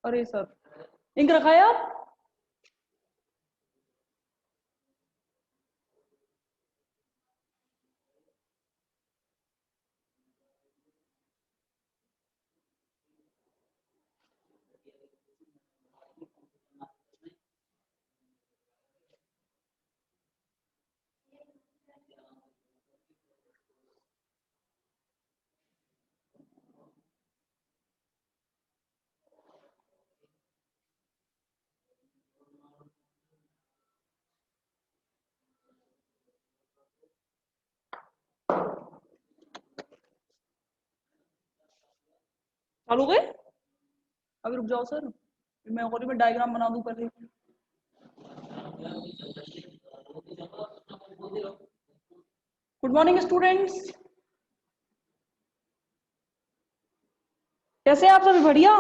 अरे sir, ink रखा है आप? चालू गए? अभी रुक जाओ सर, मैं और मैं डायग्राम बना दूं पहले। गुड मॉर्निंग स्टूडेंट्स, कैसे हैं आप सभी? बढ़िया।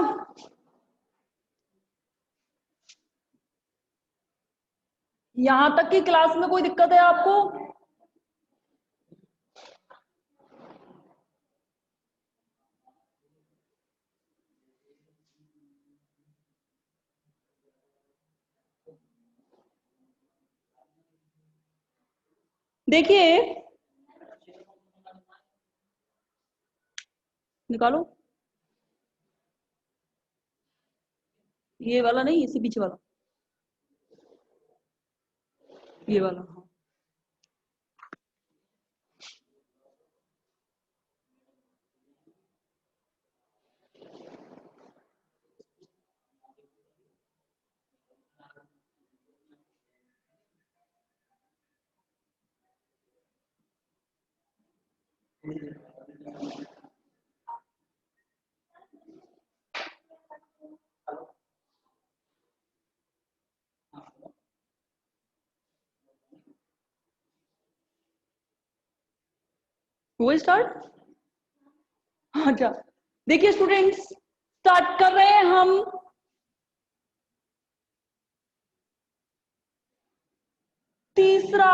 यहां तक की क्लास में कोई दिक्कत है आपको? देखिए, निकालो ये वाला, नहीं इसी पीछे वाला, ये वाला। हाँ, वो स्टार्ट। अच्छा, देखिए स्टूडेंट्स, स्टार्ट कर रहे हैं हम तीसरा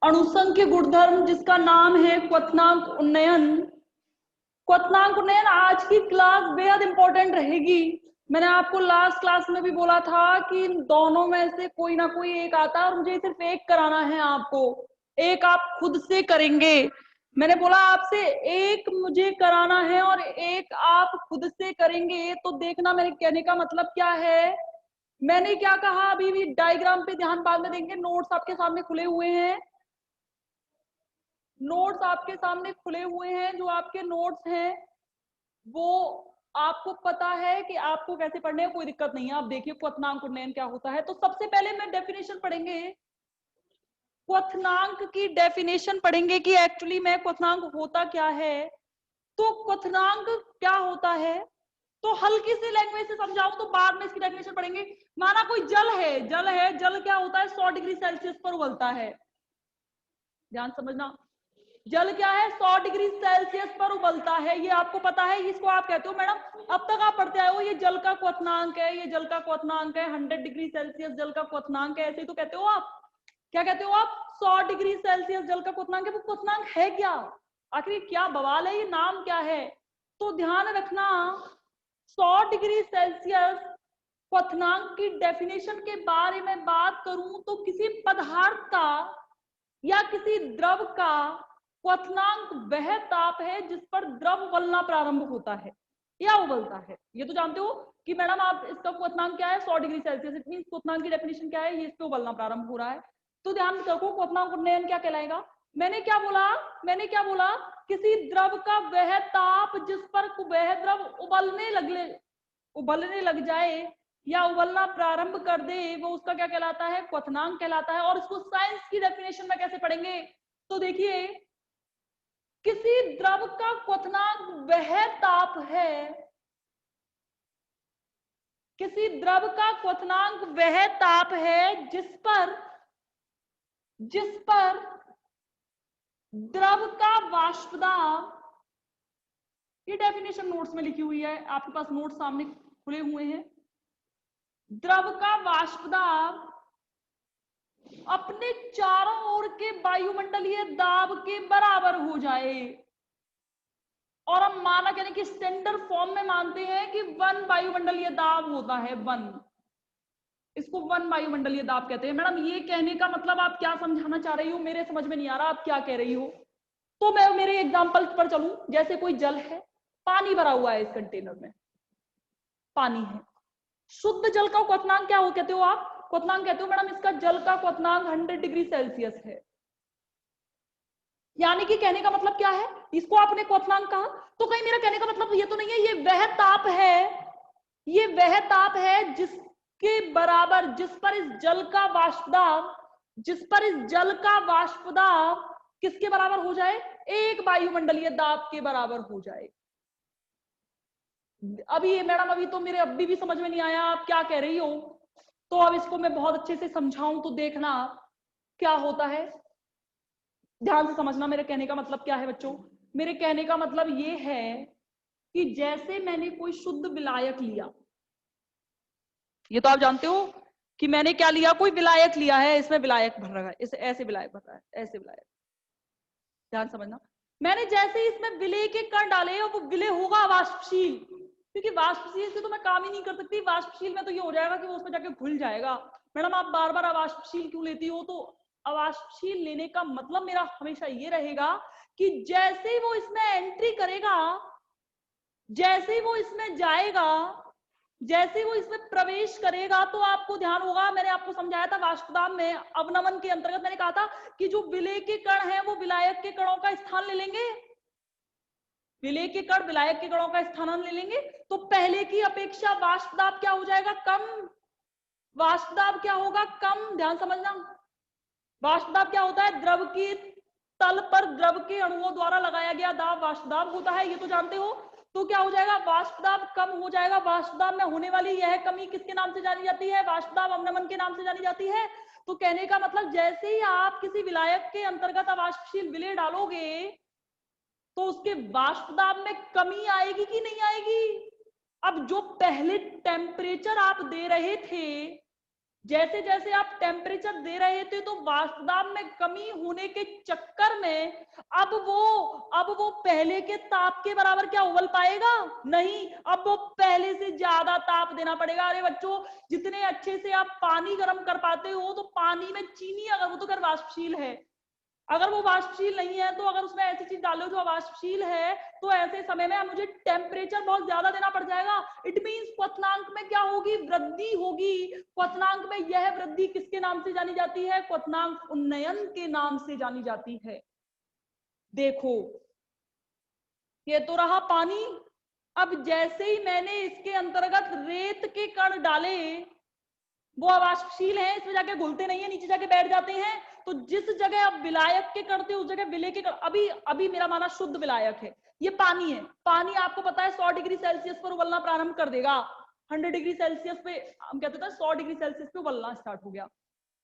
अणुसंख्य गुणधर्म, जिसका नाम है क्वथनांक उन्नयन। क्वथनांक उन्नयन आज की क्लास बेहद इंपॉर्टेंट रहेगी। मैंने आपको लास्ट क्लास में भी बोला था कि इन दोनों में से कोई ना कोई एक आता है और मुझे सिर्फ एक कराना है आपको। एक आप खुद से करेंगे, मैंने बोला आपसे एक मुझे कराना है और एक आप खुद से करेंगे। तो देखना मेरे कहने का मतलब क्या है। मैंने क्या कहा, अभी भी डायग्राम पे ध्यान बाद में देंगे। नोट्स आपके सामने खुले हुए हैं, नोट्स आपके सामने खुले हुए हैं। जो आपके नोट्स हैं वो आपको पता है कि आपको कैसे पढ़ने हैं, कोई दिक्कत नहीं है। आप देखिए क्वथनांक उन्नयन क्या होता है। तो सबसे पहले मैं डेफिनेशन पढ़ेंगे, क्वथनांक की डेफिनेशन पढ़ेंगे कि एक्चुअली में क्वथनांक होता क्या है। तो क्वथनांक क्या होता है, तो हल्की सी लैंग्वेज से समझाऊं तो बाद में इसकी डेफिनेशन पढ़ेंगे। माना कोई जल है, जल है, जल क्या होता है, 100 डिग्री सेल्सियस पर उबलता है। ध्यान समझना, जल क्या है, 100 डिग्री सेल्सियस पर उबलता है। ये आपको पता है, इसको आप कहते हो मैडम, अब तक आप पढ़ते आए हो, ये जल का क्वथनांक है, ये जल का क्वथनांक है। 100 डिग्री सेल्सियस जल का क्वथनांक है, ऐसे ही तो कहते हो आप। क्या कहते हो आप? 100 डिग्री सेल्सियस जल का क्वथनांक है। वो क्वथनांक है क्या? आखिर क्या बवाल है, ये नाम क्या है? तो ध्यान रखना, 100 डिग्री सेल्सियस क्वथनांक की डेफिनेशन के बारे में बात करूं तो किसी पदार्थ का या किसी द्रव का क्वथनांक वह ताप है जिस पर द्रव उबलना प्रारंभ होता है या उबलता है। ये तो जानते हो कि मैडम आप इसका क्वथनांक क्या है, 100 डिग्री सेल्सियस। इट मींस क्वथनांक की डेफिनेशन क्या है, ये इस पे उबलना प्रारंभ हो रहा है। तो ध्यान रखो, क्वथनांक उन्नयन क्या कहलाएगा। मैंने क्या बोला, मैंने क्या बोला, किसी द्रव का वह ताप जिस पर वह द्रव उबलने लग जाए या उबलना प्रारंभ कर दे, वो उसका क्या कहलाता है, क्वथनांक कहलाता है। और इसको साइंस की डेफिनेशन में कैसे पढ़ेंगे, तो देखिए, किसी द्रव का क्वथनांक वह ताप है, किसी द्रव का क्वथनांक वह ताप है जिस पर द्रव का वाष्प दाब, ये डेफिनेशन नोट्स में लिखी हुई है, आपके पास नोट्स सामने खुले हुए हैं। द्रव का वाष्प दाब अपने चारों ओर के वायुमंडलीय दाब के बराबर हो जाए। और हम मानक यानी कि स्टैंडर्ड फॉर्म में मानते हैं कि 1 वायुमंडलीय दाब होता है, 1, इसको 1 वायुमंडलीय दाब कहते हैं। मैडम ये कहने का मतलब आप क्या समझाना चाह रही हो, मेरे समझ में नहीं आ रहा आप क्या कह रही हो। तो मैं मेरे एग्जांपल पर चलूं, जैसे कोई जल है, पानी भरा हुआ है, इस कंटेनर में पानी है, शुद्ध जल का क्वथनांक क्या हो कहते हो आप? क्वथनांक कहते हो मैडम इसका जल का क्वथनांक 100 डिग्री सेल्सियस है। यानी कि कहने का मतलब क्या है, इसको आपने क्वथनांक कहा, तो कहीं मेरा कहने का मतलब ये तो नहीं है ये वह ताप है, ये वह ताप है जिसके बराबर, जिस पर इस जल का वाष्पदाब, जिस पर इस जल का वाष्पदाब किसके बराबर हो जाए? 1 वायुमंडलीय दाब के बराबर हो जाए। अभी मैडम अभी तो मेरे अभी भी समझ में नहीं आया आप क्या कह रही हो, तो अब इसको मैं बहुत अच्छे से समझाऊं तो देखना क्या होता है, ध्यान से समझना मेरे कहने का मतलब क्या है बच्चों। मेरे कहने का मतलब ये है कि जैसे मैंने कोई शुद्ध विलायक लिया, ये तो आप जानते हो कि मैंने क्या लिया, कोई विलायक लिया है, इसमें विलायक भर रहा है, इसे ऐसे विलायक भर रहा है, ऐसे विलायक, ध्यान समझना। मैंने जैसे ही इसमें विलेय के कण डाले और वो विलेय होगा वाष्पशील, क्योंकि वाष्पशील से तो मैं काम ही नहीं कर सकती, वाष्पशील में तो ये हो जाएगा कि वो उसमें जाके घुल जाएगा। मैडम आप बार बार अवाष्पशील क्यों लेती हो? तो अवाष्पशील लेने का मतलब मेरा हमेशा ये रहेगा कि जैसे ही वो इसमें एंट्री करेगा, जैसे ही वो इसमें जाएगा, जैसे ही वो इसमें प्रवेश करेगा, तो आपको ध्यान होगा मैंने आपको समझाया था वाष्पदाब में अवनमन के अंतर्गत मैंने कहा था कि जो विलेय के कण हैं वो विलायक के कणों का स्थान ले लेंगे, विलेय के कण विलायक के कणों का स्थान ले लेंगे, तो पहले की अपेक्षा वाष्पदाब क्या हो जाएगा? कम। वाष्पदाब क्या होगा? कम। ध्यान समझना, वाष्पदाब क्या होता है? द्रव की तल पर द्रव के अणुओं द्वारा लगाया गया दाब वाष्पदाब होता है, ये तो जानते हो। तो क्या हो जाएगा? वाष्पदाब कम हो जाएगा। वाष्पदाब में होने वाली यह कमी किसके नाम से जानी जाती है? वाष्पदाब अवनमन के नाम से जानी जाती है। तो कहने का मतलब जैसे ही आप किसी विलायक के अंतर्गत अवाष्पशील विलेय डालोगे तो उसके वाष्पदाब में कमी आएगी कि नहीं आएगी? अब जो पहले टेम्परेचर आप दे रहे थे, जैसे जैसे आप टेम्परेचर दे रहे थे तो वाष्पदाब में कमी होने के चक्कर में अब वो पहले के ताप के बराबर क्या उबल पाएगा? नहीं, अब वो पहले से ज्यादा ताप देना पड़ेगा। अरे बच्चों, जितने अच्छे से आप पानी गर्म कर पाते हो, तो पानी में चीनी अगर वो तो कर वाष्पशील है, अगर वो वाष्पशील नहीं है तो अगर उसमें ऐसी चीज डालो जो वाष्पशील है, तो ऐसे समय में मुझे टेम्परेचर बहुत ज्यादा देना पड़ जाएगा। इट मींस क्वथनांक में क्या होगी? वृद्धि होगी। क्वथनांक में यह वृद्धि किसके नाम से जानी जाती है? क्वथनांक उन्नयन के नाम से जानी जाती है। देखो ये तो रहा पानी। अब जैसे ही मैंने इसके अंतर्गत रेत के कण डाले, वो अवाष्पशील है, इसमें जाके घुलते नहीं है, नीचे जाके बैठ जाते हैं। तो जिस जगह अब विलायक के कण थे उस जगह विलेय के कण, अभी अभी मेरा माना शुद्ध विलायक है, ये पानी है। पानी आपको पता है 100 डिग्री सेल्सियस पर उबलना प्रारंभ कर देगा। 100 डिग्री सेल्सियस पे हम कहते थे 100 डिग्री सेल्सियस पे उबलना स्टार्ट हो गया,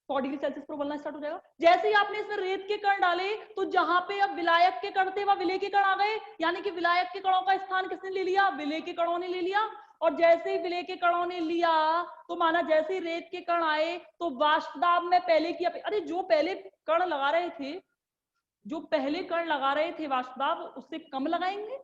100 डिग्री सेल्सियस पर उबलना स्टार्ट हो जाएगा। जैसे ही आपने इसमें रेत के कण डाले तो जहां पे अब विलायक के कण थे वहां विलेय के कण आ गए, यानी कि विलायक के कणों का स्थान किसने ले लिया? विलेय के कणों ने ले लिया। और जैसे ही विलेय के कणों ने लिया तो माना जैसे ही रेत के कण आए तो वाष्पदाब में पहले की अरे जो पहले कण लगा रहे थे, जो पहले कण लगा रहे थे वाष्पदाब, उससे कम लगाएंगे,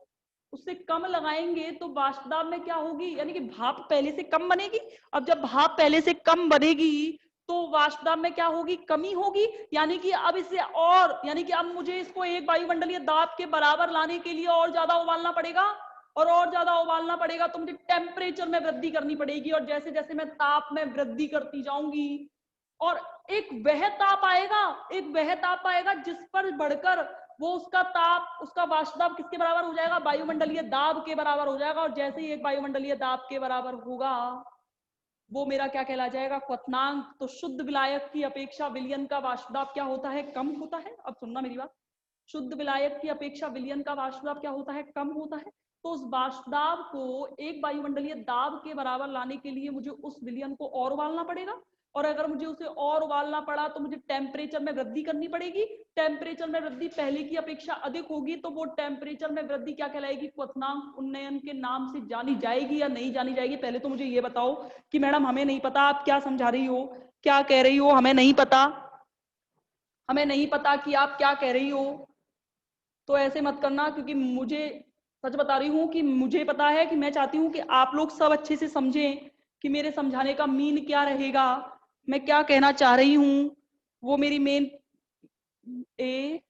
उससे कम लगाएंगे तो वाष्पदाब में क्या होगी? यानी कि भाप पहले से कम बनेगी। अब जब भाप पहले से कम बनेगी तो वाष्पदाब में क्या होगी? कमी होगी। यानी कि अब इसे और, यानी कि अब मुझे इसको 1 वायुमंडलीय दाब के बराबर लाने के लिए और ज्यादा उबालना पड़ेगा, और ज्यादा उबालना पड़ेगा तो मुझे टेम्परेचर में वृद्धि करनी पड़ेगी। और जैसे जैसे मैं ताप में वृद्धि करती जाऊंगी और एक वह ताप आएगा, एक वह ताप आएगा जिस पर बढ़कर वो उसका ताप, उसका वाष्पदाब किसके बराबर हो जाएगा? वायुमंडलीय दाब के बराबर हो जाएगा। और जैसे ही एक वायुमंडलीय दाब के बराबर होगा वो मेरा क्या कहला जाएगा? क्वथनांक। तो शुद्ध विलायक की अपेक्षा विलयन का वाष्पदाब क्या होता है? कम होता है। अब सुनना मेरी बात, शुद्ध विलायक की अपेक्षा विलयन का वाष्पदाब क्या होता है? कम होता है। तो उस वाष्पदाब को 1 वायुमंडलीय दाब के बराबर लाने के लिए मुझे उस विलयन को और उबालना पड़ेगा, और अगर मुझे उसे और उबालना पड़ा तो मुझे टेम्परेचर में वृद्धि करनी पड़ेगी। टेम्परेचर में वृद्धि पहले की अपेक्षा अधिक होगी तो वो टेम्परेचर में वृद्धि क्या कहलाएगी? क्वथनांक उन्नयन के नाम से जानी जाएगी या नहीं जानी जाएगी? पहले तो मुझे ये बताओ कि मैडम हमें नहीं पता आप क्या समझा रही हो, क्या कह रही हो, हमें नहीं पता, हमें नहीं पता कि आप क्या कह रही हो। तो ऐसे मत करना, क्योंकि मुझे सच बता रही हूँ कि मुझे पता है कि मैं चाहती हूँ कि आप लोग सब अच्छे से समझें कि मेरे समझाने का मीन क्या रहेगा, मैं क्या कहना चाह रही हूँ। वो मेरी main a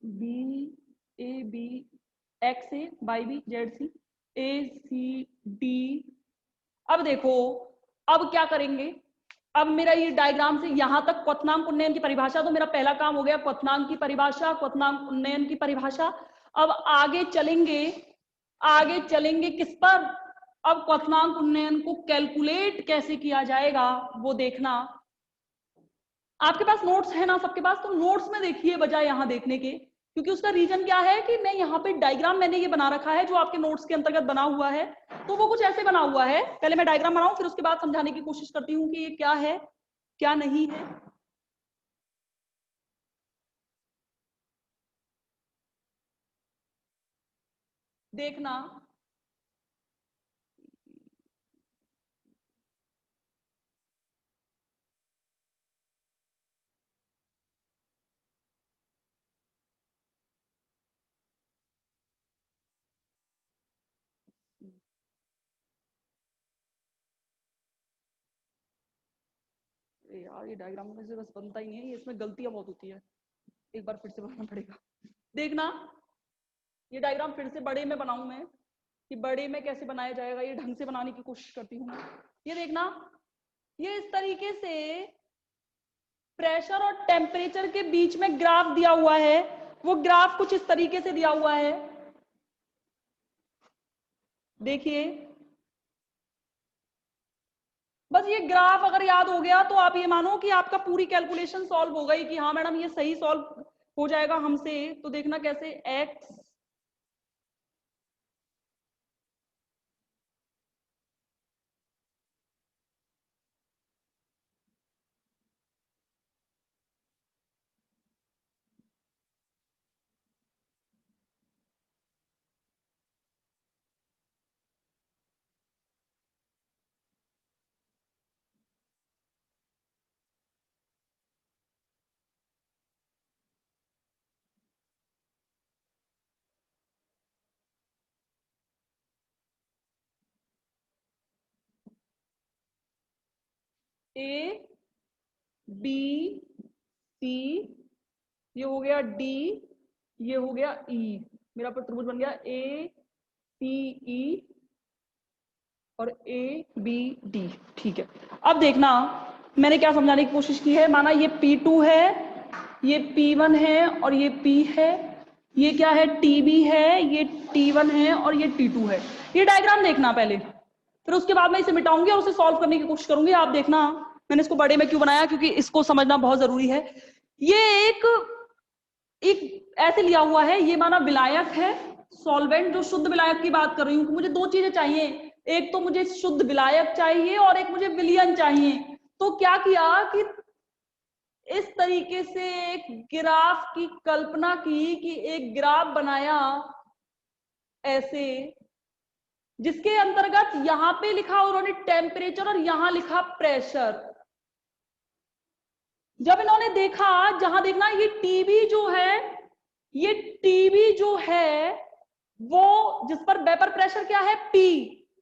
b a b x a by b z c a c d. अब देखो, अब क्या करेंगे, अब मेरा ये डायग्राम से यहां तक क्वथनांक उन्नयन की परिभाषा, तो मेरा पहला काम हो गया क्वथनांक की परिभाषा, क्वथनांक उन्नयन की परिभाषा। अब आगे चलेंगे, आगे चलेंगे किस पर, अब क्वथनांक उन्नयन को कैलकुलेट कैसे किया जाएगा वो देखना। आपके पास नोट्स है ना सबके पास, तो नोट्स में देखिए बजाय यहां देखने के, क्योंकि उसका रीजन क्या है कि मैं यहाँ पे डायग्राम मैंने ये बना रखा है जो आपके नोट्स के अंतर्गत बना हुआ है, तो वो कुछ ऐसे बना हुआ है। पहले मैं डायग्राम बनाऊं फिर उसके बाद समझाने की कोशिश करती हूँ कि ये क्या है क्या नहीं है। देखना, यार ये डायग्राम में से बस बनता ही नहीं है, इसमें गलतियां बहुत होती है, एक बार फिर से बनाना पड़ेगा। देखना, ये डायग्राम फिर से बड़े में बनाऊं मैं, कि बड़े में कैसे बनाया जाएगा, ये ढंग से बनाने की कोशिश करती हूँ मैं। ये देखना, ये इस तरीके से प्रेशर और टेम्परेचर के बीच में ग्राफ दिया हुआ है, वो ग्राफ कुछ इस तरीके से दिया हुआ है। देखिए, बस ये ग्राफ अगर याद हो गया तो आप ये मानो कि आपका पूरी कैलकुलेशन सॉल्व हो गई, कि हाँ मैडम ये सही सॉल्व हो जाएगा हमसे। तो देखना कैसे, एक्स ए बी सी, ये हो गया डी, ये हो गया ई, मेरा त्रिभुज बन गया ए सी ई और ए बी डी। ठीक है, अब देखना मैंने क्या समझाने की कोशिश की है। माना ये P2 है, ये P1 है और ये P है, ये क्या है TB है, ये T1 है और ये T2 है। ये डायग्राम देखना पहले, फिर उसके बाद मैं इसे मिटाऊंगी और उसे सॉल्व करने की कोशिश करूंगी। आप देखना मैंने इसको बड़े में क्यों बनाया, क्योंकि इसको समझना बहुत जरूरी है। ये एक ऐसे लिया हुआ है, ये माना विलायक है, सॉल्वेंट, जो शुद्ध विलायक की बात कर रही हूँ। मुझे दो चीजें चाहिए, एक तो मुझे शुद्ध विलायक चाहिए और एक मुझे विलयन चाहिए। तो क्या किया कि इस तरीके से एक ग्राफ की कल्पना की, कि एक ग्राफ बनाया ऐसे, जिसके अंतर्गत यहां पे लिखा उन्होंने टेम्परेचर और यहां लिखा प्रेशर। जब इन्होंने देखा, जहां देखना ये टीबी जो है, ये टीबी जो है वो जिस पर वेपर प्रेशर क्या है P,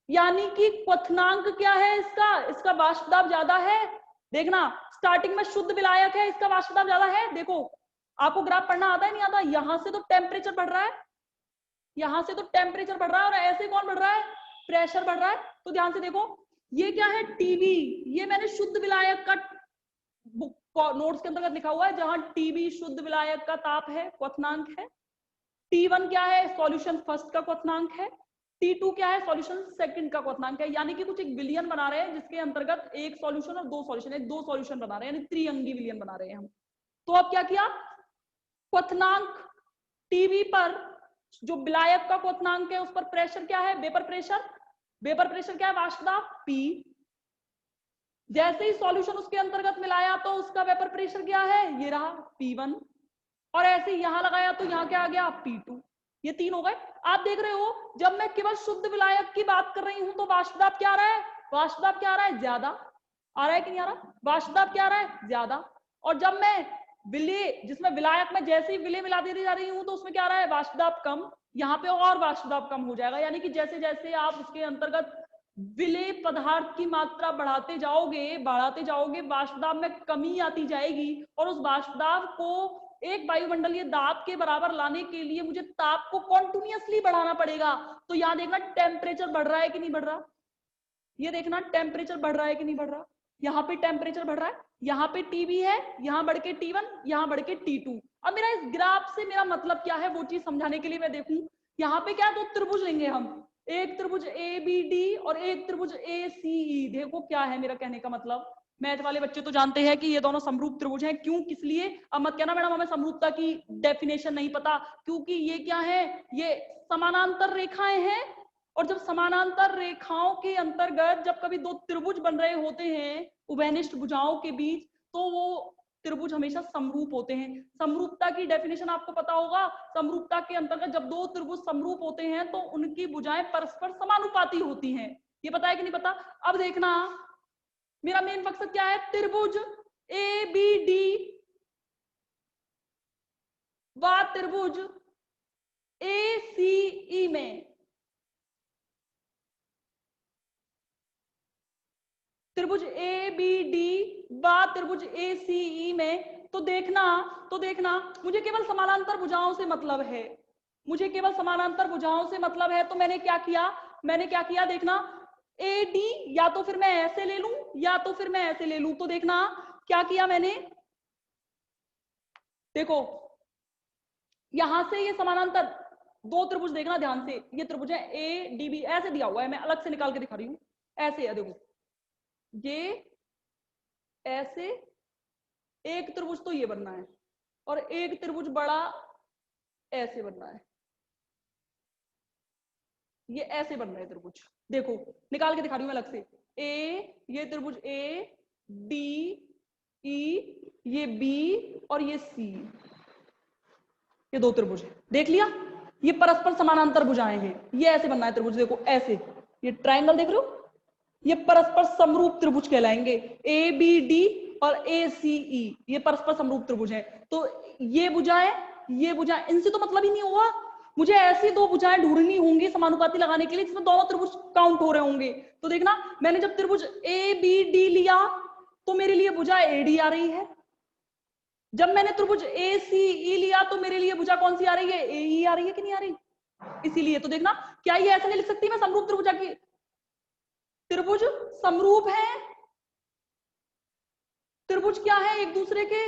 यानी कि क्वथनांक क्या है इसका, इसका वाष्प दाब ज्यादा है। देखना स्टार्टिंग में शुद्ध विलायक है, इसका वाष्प दाब ज्यादा है। देखो आपको ग्राफ पढ़ना आता है नहीं आता, यहां से तो टेम्परेचर बढ़ रहा है, यहां से तो टेम्परेचर बढ़ रहा है और ऐसे कौन बढ़ रहा है, प्रेशर बढ़ रहा है। तो ध्यान से देखो, ये क्या है टीबी, ये मैंने शुद्ध विलायक का नोट्स के अंतर्गत लिखा हुआ है, जहां टीबी शुद्ध विलायक का ताप है, क्वथनांक है। T1 क्या है, सॉल्यूशन फर्स्ट का क्वथनांक है। T2 क्या है, सॉल्यूशन सेकंड का क्वथनांक है। यानी कि कुछ एक विलियन बना रहे हैं जिसके अंतर्गत एक सॉल्यूशन और दो सॉल्यूशन है, दो सॉल्यूशन बना रहे हैं, यानी त्रिअंगी विलियन बना रहे हैं हम। तो अब क्या किया, क्वथनांक टीबी पर जो विलायक का क्वथनांक है उस पर प्रेशर क्या है, वेपर प्रेशर, वेपर प्रेशर क्या है, वाष्प दाब P। जैसे ही सॉल्यूशन उसके अंतर्गत मिलाया तो उसका वेपर प्रेशर क्या है, ये रहा P1, और ऐसे यहां लगाया तो यहां क्या आ गया P2। ये तीन हो गए। आप देख रहे हो जब मैं केवल शुद्ध विलायक की बात कर रही हूं तो वाष्प दाब क्या आ रहा है, वाष्प दाब क्या आ रहा है, ज्यादा आ रहा है कि नहीं आ रहा, वाष्प दाब क्या आ रहा है, ज्यादा। और जब मैं विलय, जिसमें विलायक में जैसे ही विलय मिला देती जा रही हूँ तो उसमें क्या आ रहा है, वाष्प दाब कम, यहाँ पे और वाष्प दाब कम हो जाएगा। यानी कि जैसे जैसे आप उसके अंतर्गत विलय पदार्थ की मात्रा बढ़ाते जाओगे, वाष्प दाब में कमी आती जाएगी, और उस वाष्प दाब को एक वायुमंडलीय दाब के बराबर लाने के लिए मुझे ताप को कॉन्टिन्यूअसली बढ़ाना पड़ेगा। तो यहाँ देखना टेम्परेचर बढ़ रहा है कि नहीं बढ़ रहा, ये देखना टेम्परेचर बढ़ रहा है कि नहीं बढ़ रहा, यहाँ पे टेम्परेचर बढ़ रहा है, यहाँ पे टीबी है, यहाँ बढ़ के T1, यहाँ बढ़ के T2। अब मेरा इस ग्राफ से मेरा मतलब क्या है वो चीज समझाने के लिए मैं देखूं, यहाँ पे क्या दो त्रिभुज लेंगे हम, एक त्रिभुज ABD और एक त्रिभुज ACE। देखो क्या है मेरा कहने का मतलब, मैथ वाले बच्चे तो जानते हैं कि ये दोनों समरूप त्रिभुज हैं। क्यों, किस लिए, अब मत कहना मैडम हमें समरूपता की डेफिनेशन नहीं पता, क्योंकि ये क्या है, ये समानांतर रेखाएं हैं, और जब समानांतर रेखाओं के अंतर्गत जब कभी दो त्रिभुज बन रहे होते हैं उभयनिष्ठ भुजाओं के बीच, तो वो त्रिभुज हमेशा समरूप होते हैं। समरूपता की डेफिनेशन आपको पता होगा, समरूपता के अंतर्गत जब दो त्रिभुज समरूप होते हैं तो उनकी भुजाएं परस्पर समानुपाती होती हैं। ये पता है कि नहीं पता। अब देखना मेरा मेन मकसद क्या है, त्रिभुज ABD व त्रिभुज ACE में, त्रिभुज ABD व त्रिभुज ACE में, तो देखना मुझे केवल समानांतर भुजाओं से मतलब है, मुझे केवल समानांतर भुजाओं से मतलब है। तो मैंने क्या किया देखना, AD या तो फिर मैं ऐसे ले लूं या तो फिर मैं ऐसे ले लूं। तो देखना क्या किया मैंने, देखो यहां से ये समानांतर दो त्रिभुज, देखना ध्यान से, ये त्रिभुज है ADB, ऐसे दिया हुआ है, मैं अलग से निकाल के दिखा रही हूं, ऐसे है देखो, ये ऐसे एक त्रिभुज तो ये बनना है, और एक त्रिभुज बड़ा ऐसे बनना है, ये ऐसे बन रहा है त्रिभुज। देखो निकाल के दिखा रही हूं मैं अलग से, ये त्रिभुज ADE, ये B और ये C, ये दो त्रिभुज है, देख लिया, ये परस्पर समानांतर भुजाएं हैं, ये ऐसे बनना है त्रिभुज, देखो ऐसे, ये ट्रायंगल देख रहे हो, ये परस्पर समरूप त्रिभुज कहलाएंगे, ABD और ACE, ये परस्पर समरूप त्रिभुज है। तो ये भुजाएं इनसे तो मतलब ही नहीं हुआ, मुझे ऐसी दो भुजाएं ढूंढनी होंगी समानुपाती लगाने के लिए जिसमें दोनों त्रिभुज काउंट हो रहे होंगे। तो देखना मैंने जब त्रिभुज ABD लिया तो मेरे लिए भुजा AD आ रही है, जब मैंने त्रिभुज ACE लिया तो मेरे लिए भुजा कौन सी आ रही है, AE आ रही है कि नहीं आ रही। इसीलिए तो देखना क्या ये ऐसे नहीं लिख सकती मैं समरूप त्रिभुजा की, त्रिभुज समरूप है, त्रिभुज क्या है एक दूसरे के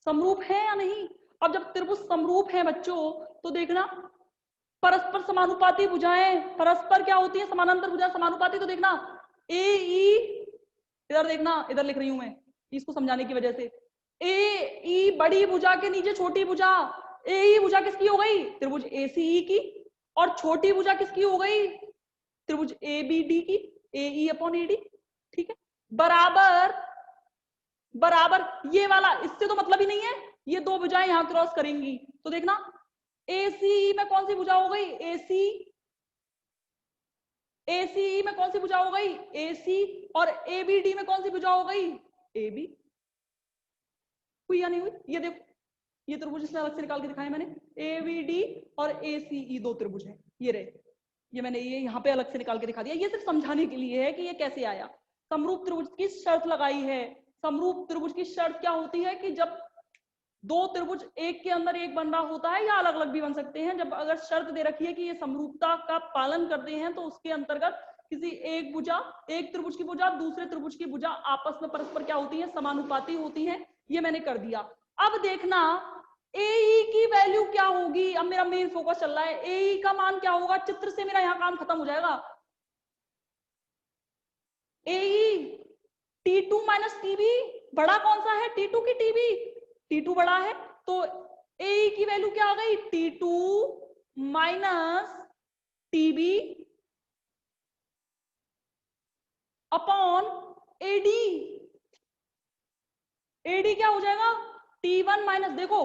समरूप है या नहीं। अब जब त्रिभुज समरूप है बच्चों तो देखना परस्पर समानुपाती भुजाएं, परस्पर क्या होती है, समानांतर भुजाएं समानुपाती। तो देखना AE, इधर देखना, इधर लिख रही हूं मैं इसको समझाने की वजह से, AE बड़ी भुजा के नीचे छोटी भुजा, AE भुजा किसकी हो गई, त्रिभुज ACE की, और छोटी भुजा किसकी हो गई, त्रिभुज ABD की, AE अपॉन AD, ठीक है, बराबर बराबर ये वाला, इससे तो मतलब ही नहीं है, ये दो भुजाएं यहां क्रॉस करेंगी। तो देखना ACE में कौन सी भुजा हो गई, ACE में कौन सी भुजा हो गई, AC, और ABD में कौन सी भुजा हो गई, AB। हुई या नहीं हुई, ये देखो ये त्रिभुज इसमें अलग से निकाल के दिखाया मैंने, ABD और ACE दो त्रिभुज हैं, ये रहे, ये मैंने ये यहाँ पे अलग से निकाल के दिखा दिया, ये सिर्फ समझाने के लिए है कि ये कैसे आया। समरूप त्रिभुज की शर्त लगाई है, समरूप त्रिभुज की शर्त क्या होती है कि जब दो त्रिभुज एक के अंदर एक बन रहा होता है, या अलग अलग भी बन सकते हैं, जब अगर शर्त दे रखी है कि ये समरूपता का पालन करते हैं तो उसके अंतर्गत किसी एक त्रिभुज की भुजा दूसरे त्रिभुज की भुजा आपस में परस्पर क्या होती है, समानुपाती होती है। ये मैंने कर दिया। अब देखना AE की वैल्यू क्या होगी, अब मेरा मेन फोकस चल रहा है, AE का मान क्या होगा, चित्र से मेरा यहाँ काम खत्म हो जाएगा। AE T2 माइनस TB, बड़ा कौन सा है, T2 की TB, T2 बड़ा है, तो AE की वैल्यू क्या आ गई, T2 minus TB upon AD, AD क्या हो जाएगा, T1 माइनस, देखो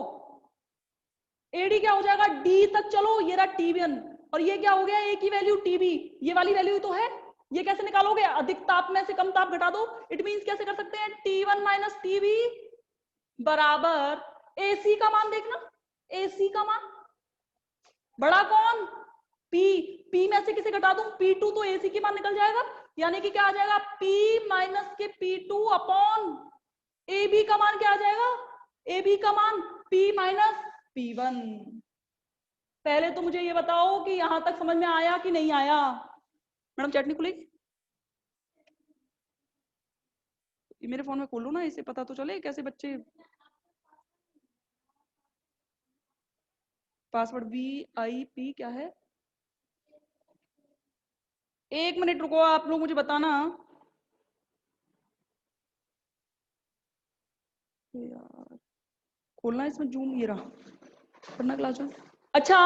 AD क्या हो जाएगा, D तक चलो, ये रहा T1, और ये क्या हो गया, A की वैल्यू TB, ये वाली वैल्यू तो है, ये कैसे निकालोगे, अधिक ताप में से कम ताप घटा दो, इट मींस कैसे कर सकते हैं, T1 माइनस TB बराबर AC का मान देखना, AC का मान बड़ा कौन, P में से किसे घटा दूं, P2, तो AC की मान निकल जाएगा, यानी कि क्या आ जाएगा, P माइनस के P2 अपॉन AB का मान क्या आ जाएगा, AB का मान P माइनस P1। पहले तो मुझे ये बताओ कि यहां तक समझ में आया कि नहीं आया। मैडम चैट नहीं खुली, मेरे फोन में खोलो ना, इसे पता तो चले कैसे बच्चे। पासवर्ड VIP क्या है, एक मिनट रुको आप लोग, मुझे बताना यार, खोलना इसमें जूम, ये रहा पढ़ना क्लास में। अच्छा,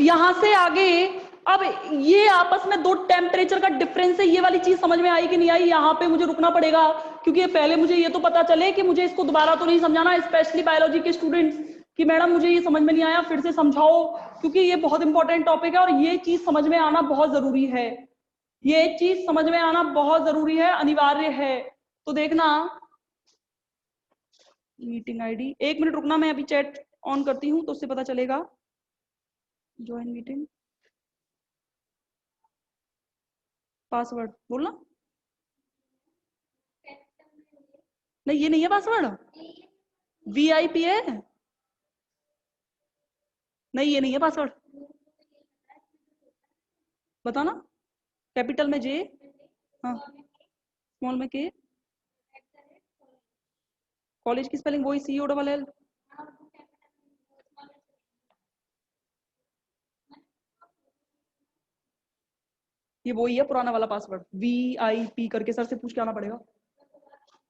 यहां से आगे अब ये आपस में दो टेम्परेचर का डिफरेंस है, ये वाली चीज समझ में आई कि नहीं आई, यहाँ पे मुझे रुकना पड़ेगा, क्योंकि पहले मुझे ये तो पता चले कि मुझे इसको दोबारा तो नहीं समझाना, स्पेशली बायोलॉजी के स्टूडेंट्स, कि मैडम मुझे ये समझ में नहीं आया, फिर से समझाओ, क्योंकि ये बहुत इंपॉर्टेंट टॉपिक है और ये चीज समझ में आना बहुत जरूरी है, ये चीज समझ में आना बहुत जरूरी है, अनिवार्य है। तो देखना, मीटिंग आईडी, एक मिनट रुकना, मैं अभी चैट ऑन करती हूँ तो उससे पता चलेगा। ज्वाइन मीटिंग, पासवर्ड बोलना, नहीं ये नहीं है पासवर्ड, VIP है, नहीं ये नहीं है पासवर्ड, बताना, कैपिटल में J, हाँ स्मॉल में K, कॉलेज की स्पेलिंग वही COLL, ये वही है पुराना वाला पासवर्ड, VIP करके सर से पूछ के आना पड़ेगा,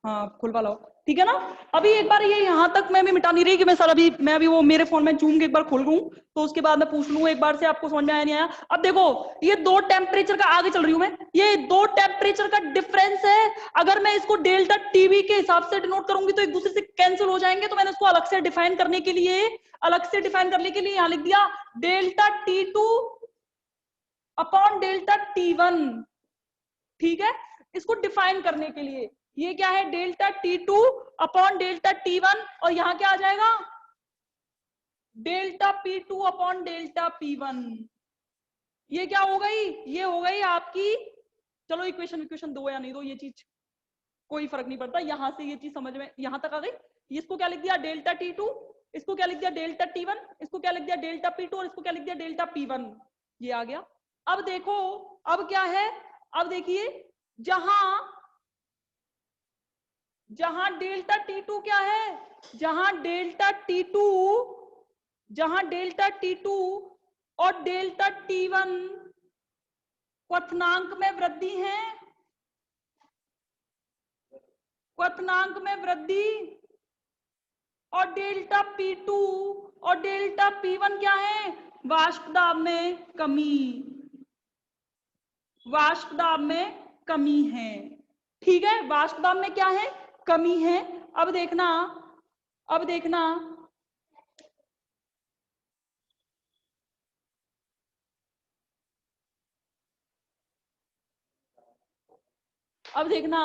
हाँ खुलवा लो, ठीक है ना। अभी एक बार ये यहाँ तक मैं भी मिटा नहीं रही कि मैं सर अभी मैं अभी वो मेरे फोन में जूम के एक बार खोल लूं, तो उसके बाद मैं पूछ लूं एक बार से, आपको समझ में आया नहीं आया। अब देखो, ये दो टेम्परेचर का, आगे चल रही हूं मैं, ये दो टेम्परेचर का डिफरेंस है, अगर मैं इसको डेल्टा टीवी के हिसाब से डिनोट करूंगी तो एक दूसरे से कैंसिल हो जाएंगे, तो मैंने इसको अलग से डिफाइन करने के लिए यहाँ लिख दिया delta T2 upon delta T1, ठीक है, इसको डिफाइन करने के लिए ये क्या है, delta T2 upon delta T1, और यहां क्या आ जाएगा, delta P2 upon delta P1। ये क्या हो गई, ये हो गई आपकी, चलो इक्वेशन दो या नहीं दो, ये चीज कोई फर्क नहीं पड़ता, यहां से ये चीज समझ में यहां तक आ गई। इसको क्या लिख दिया, डेल्टा T2, इसको क्या लिख दिया, डेल्टा T1, इसको क्या लिख दिया, डेल्टा P2, और इसको क्या लिख दिया, डेल्टा P1, ये आ गया। अब देखो, अब क्या है, अब देखिए, जहां डेल्टा T2 क्या है, जहां डेल्टा T2 और डेल्टा T1 क्वथनांक में वृद्धि है, क्वथनांक में वृद्धि, और डेल्टा P2 और डेल्टा P1 क्या है, वाष्प दाब में कमी, वाष्प दाब में कमी है, ठीक है, वाष्प दाब में क्या है, कमी है। अब देखना, अब देखना, अब देखना,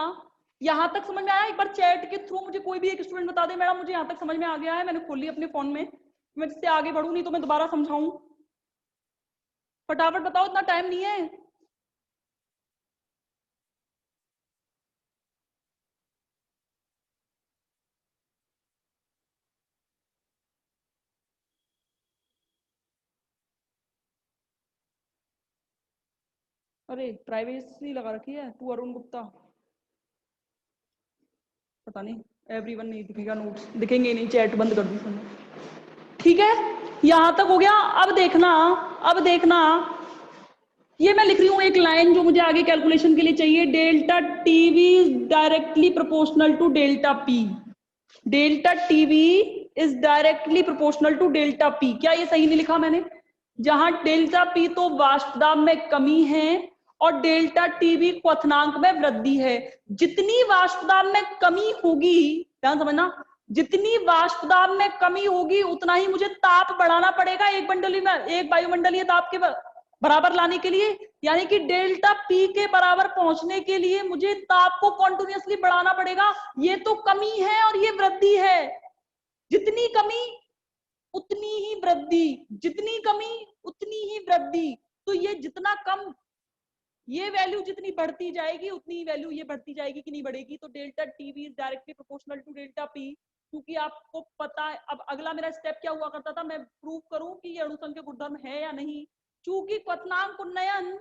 यहां तक समझ में आया, एक बार चैट के थ्रू मुझे कोई भी एक स्टूडेंट बता दे, मैडम मुझे यहां तक समझ में आ गया है, मैंने खोल ली अपने फोन में, मैं इससे आगे बढ़ू नहीं तो मैं दोबारा समझाऊं, फटाफट बताओ, इतना टाइम नहीं है। अरे प्राइवेसी लगा रखी है तू अरुण गुप्ता, पता नहीं, एवरीवन नहीं दिखेगा, नोट्स दिखेंगे नहीं, चैट बंद कर दी तुमने, ठीक है, यहां तक हो गया। अब देखना, अब देखना, ये मैं लिख रही हूं एक लाइन जो मुझे आगे कैलकुलेशन के लिए चाहिए, delta TV is directly proportional to delta P, delta TV is directly proportional to delta P, क्या ये सही नहीं लिखा मैंने, जहां डेल्टा पी तो वाष्प दाब में कमी है और डेल्टा टीवी क्वथनांक में वृद्धि है, जितनी वाष्प दाब में कमी होगी, ध्यान समझना, जितनी वाष्प दाब में कमी होगी उतना ही मुझे ताप बढ़ाना पड़ेगा, एक मंडली में एक वायुमंडलीय ताप के बराबर लाने के लिए, यानी कि डेल्टा पी के बराबर पहुंचने के लिए मुझे ताप को कॉन्टिन्यूअसली बढ़ाना पड़ेगा, ये तो कमी है और ये वृद्धि है, जितनी कमी उतनी ही वृद्धि, जितनी कमी उतनी ही वृद्धि। तो ये जितना कम, ये वैल्यू जितनी बढ़ती जाएगी उतनी ही वैल्यू ये बढ़ती जाएगी कि नहीं बढ़ेगी। तो delta TV is directly proportional to delta P, क्योंकि आपको पता है। अब अगला मेरा स्टेप क्या हुआ करता था, मैं प्रूव करूं कि ये अणुसंख्य गुणधर्म है या नहीं। चूंकि क्वथनांक उन्नयन,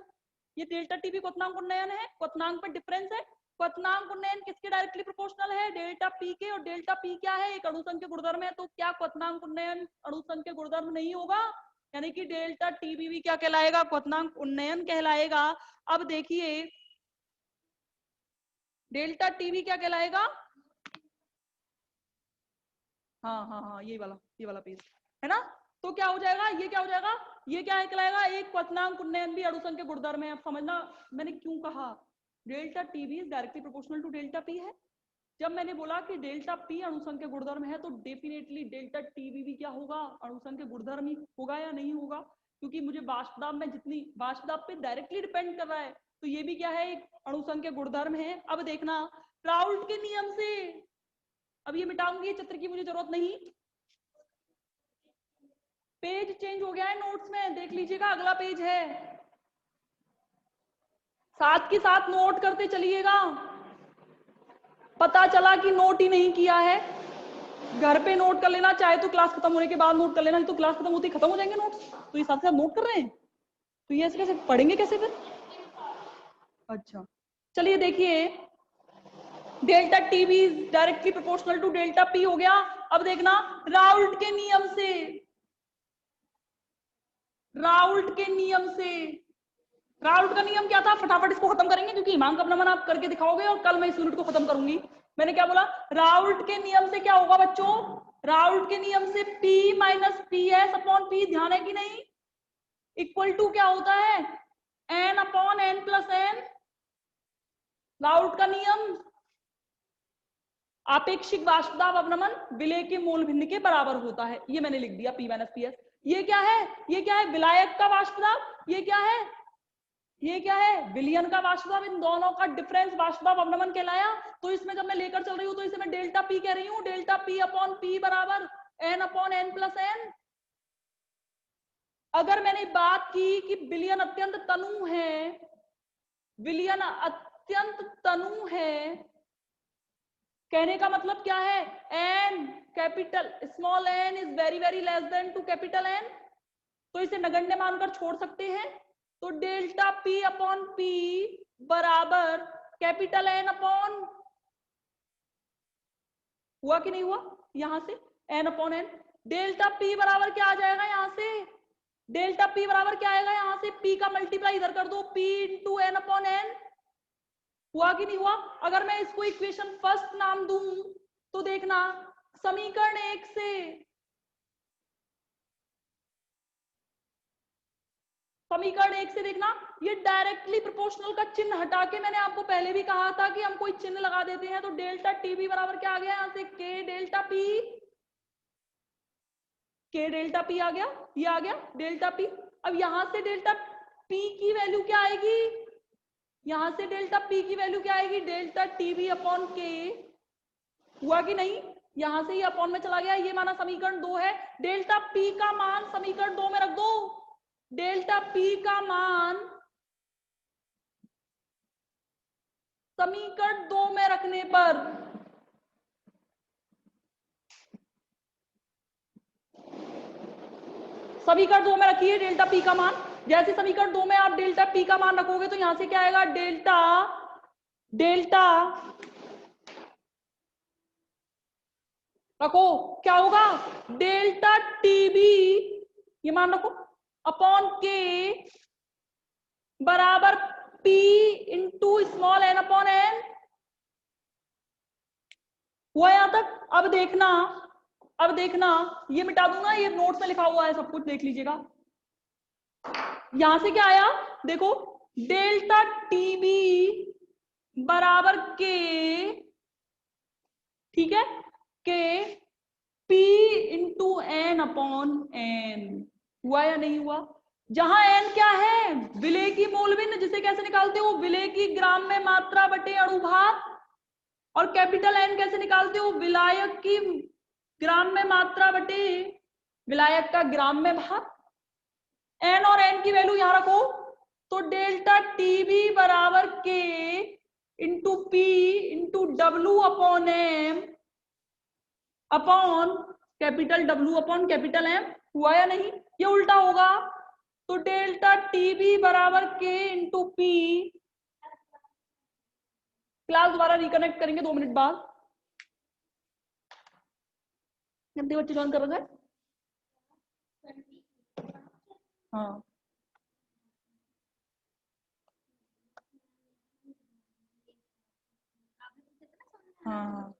ये डेल्टा टीवी क्वथनांक उन्नयन है, क्वथनांक पे डिफरेंस है। क्वथनांक उन्नयन किसके डायरेक्टली प्रोपोर्शनल है, डेल्टा पी के। और डेल्टा पी क्या है, एक अणुसंख्य गुणधर्म है। तो क्या क्वथनांक उन्नयन अणुसंख्य गुणधर्म नहीं होगा, यानी कि डेल्टा टीवी भी क्या कहलाएगा, क्वथनांक उन्नयन कहलाएगा। अब देखिए डेल्टा टीवी क्या कहलाएगा, हाँ हाँ हाँ, ये वाला पेज है ना। तो क्या हो जाएगा, ये क्या हो जाएगा, ये क्या कहलाएगा, एक क्वथनांक उन्नयन भी अणुसंख्य गुणधर्म है। अब समझना मैंने क्यों कहा delta TV is directly proportional to delta P है। जब मैंने बोला कि डेल्टा पी अणुसंख्य गुणधर्म है, तो डेफिनेटली डेल्टा टीवी भी क्या होगा, अणुसंख्य गुणधर्म ही होगा या नहीं होगा, क्योंकि मुझे वाष्प दाब में जितनी, वाष्प दाब पे डायरेक्टली डिपेंड कर रहा है। तो ये भी क्या है, एक अणुसंख्य गुणधर्म है। अब देखना राउल्ट के नियम से, अब ये मिटाऊंगी, ये चित्र की मुझे जरूरत नहीं। पेज चेंज हो गया है नोट्स में, देख लीजिएगा, अगला पेज है। साथ के साथ नोट करते चलिएगा। पता चला कि नोट ही नहीं किया है, घर पे नोट कर लेना, चाहे तो क्लास खत्म होने के बाद नोट कर लेना, नहीं तो क्लास खत्म होते ही खत्म हो जाएंगे नोट्स। तो ये साथ साथ नोट कर रहे हैं, तो ये ऐसे कैसे पढ़ेंगे कैसे फिर। अच्छा चलिए देखिए, delta TV directly proportional to delta P हो गया। अब देखना राउल्ट के नियम से, राउल्ट के नियम से, राउल्ट का नियम क्या था, फटाफट इसको खत्म करेंगे क्योंकि हिमांक अपना मन आप करके दिखाओगे और कल मैं इस यूनिट को खत्म करूंगी। मैंने क्या बोला, राउल्ट के नियम से क्या होगा बच्चों, राउल्ट के नियम से P minus P S upon P, ध्यान है कि नहीं, इक्वल टू क्या होता है, N upon N plus N। Raoult का नियम, आपेक्षिक वाष्प दाब अवनमन विलय के मोल भिन्न के बराबर होता है। ये मैंने लिख दिया P माइनस पी एस। ये क्या है, ये क्या है, विलायक का वाष्प दाब, ये क्या है, ये क्या है, विलयन का वाष्प दाब। इन दोनों का डिफरेंस वाष्प दाब अवनमन कहलाया। तो इसमें जब मैं लेकर चल रही हूँ तो इसे मैं डेल्टा पी कह रही हूँ, डेल्टा पी अपॉन पी बराबर N upon N plus N। अगर मैंने बात की कि विलयन अत्यंत तनु है, विलयन अत्यंत तनु है, कहने का मतलब क्या है, n capital small n is very very less than to capital N, तो इसे नगण्य मानकर छोड़ सकते हैं। तो डेल्टा P अपॉन P बराबर कैपिटल N अपॉन, हुआ कि नहीं हुआ, यहां से N upon N। Delta P बराबर क्या आ जाएगा यहां से, डेल्टा P बराबर क्या आएगा यहां से, P का मल्टीप्लाई इधर कर दो, P into N upon N। हुआ कि नहीं हुआ। अगर मैं इसको इक्वेशन फर्स्ट नाम दूं तो देखना समीकरण 1 से, समीकरण 1 से देखना, ये डायरेक्टली प्रोपोर्शनल का चिन्ह हटा के, मैंने आपको पहले भी कहा था कि हम कोई चिन्ह लगा देते हैं। तो डेल्टा टीबी बराबर क्या आ गया यहां से, के डेल्टा पी, के डेल्टा पी आ गया, ये आ गया डेल्टा पी। अब यहां से डेल्टा पी की वैल्यू क्या आएगी, यहां से डेल्टा पी की वैल्यू क्या आएगी, डेल्टा टीबी अपॉन के। हुआ कि नहीं, यहां से ही अपॉन में चला गया, ये माना समीकरण 2 है। डेल्टा पी का मान समीकरण 2 में रख दो, डेल्टा पी का मान समीकरण 2 में रखने पर समीकरण 2 में रखिए डेल्टा पी का मान। जैसे समीकरण 2 में आप डेल्टा पी का मान रखोगे तो यहां से क्या आएगा, डेल्टा डेल्टा रखो, क्या होगा, डेल्टा टीबी, ये मान रखो, अपॉन के बराबर P into small n upon n। हुआ यहां तक। अब देखना, अब देखना, ये मिटा दूंगा, ये नोट्स में लिखा हुआ है सब कुछ, देख लीजिएगा। यहां से क्या आया, देखो डेल्टा टीबी बराबर के, ठीक है, k P into n upon n. हुआ या नहीं हुआ। जहां n क्या है, विलय की मोल भिन्न, जिसे कैसे निकालते हो, विलय की ग्राम में मात्रा बटे अणुभार। और कैपिटल N कैसे निकालते हो, विलायक की ग्राम में मात्रा बटे विलायक का ग्राम में भाग, एन और एन की वैल्यू यहां रखो, तो डेल्टा टीबी बराबर के इंटू पी इंटू डब्ल्यू upon m upon capital W upon capital M. हुआ या नहीं? ये उल्टा होगा, तो डेल्टा टीबी बराबर के इंटू पी। क्लास दोबारा रिकनेक्ट करेंगे 2 मिनट बाद। कितने बच्चे ज्वाइन कर रहे हैं? हाँ हाँ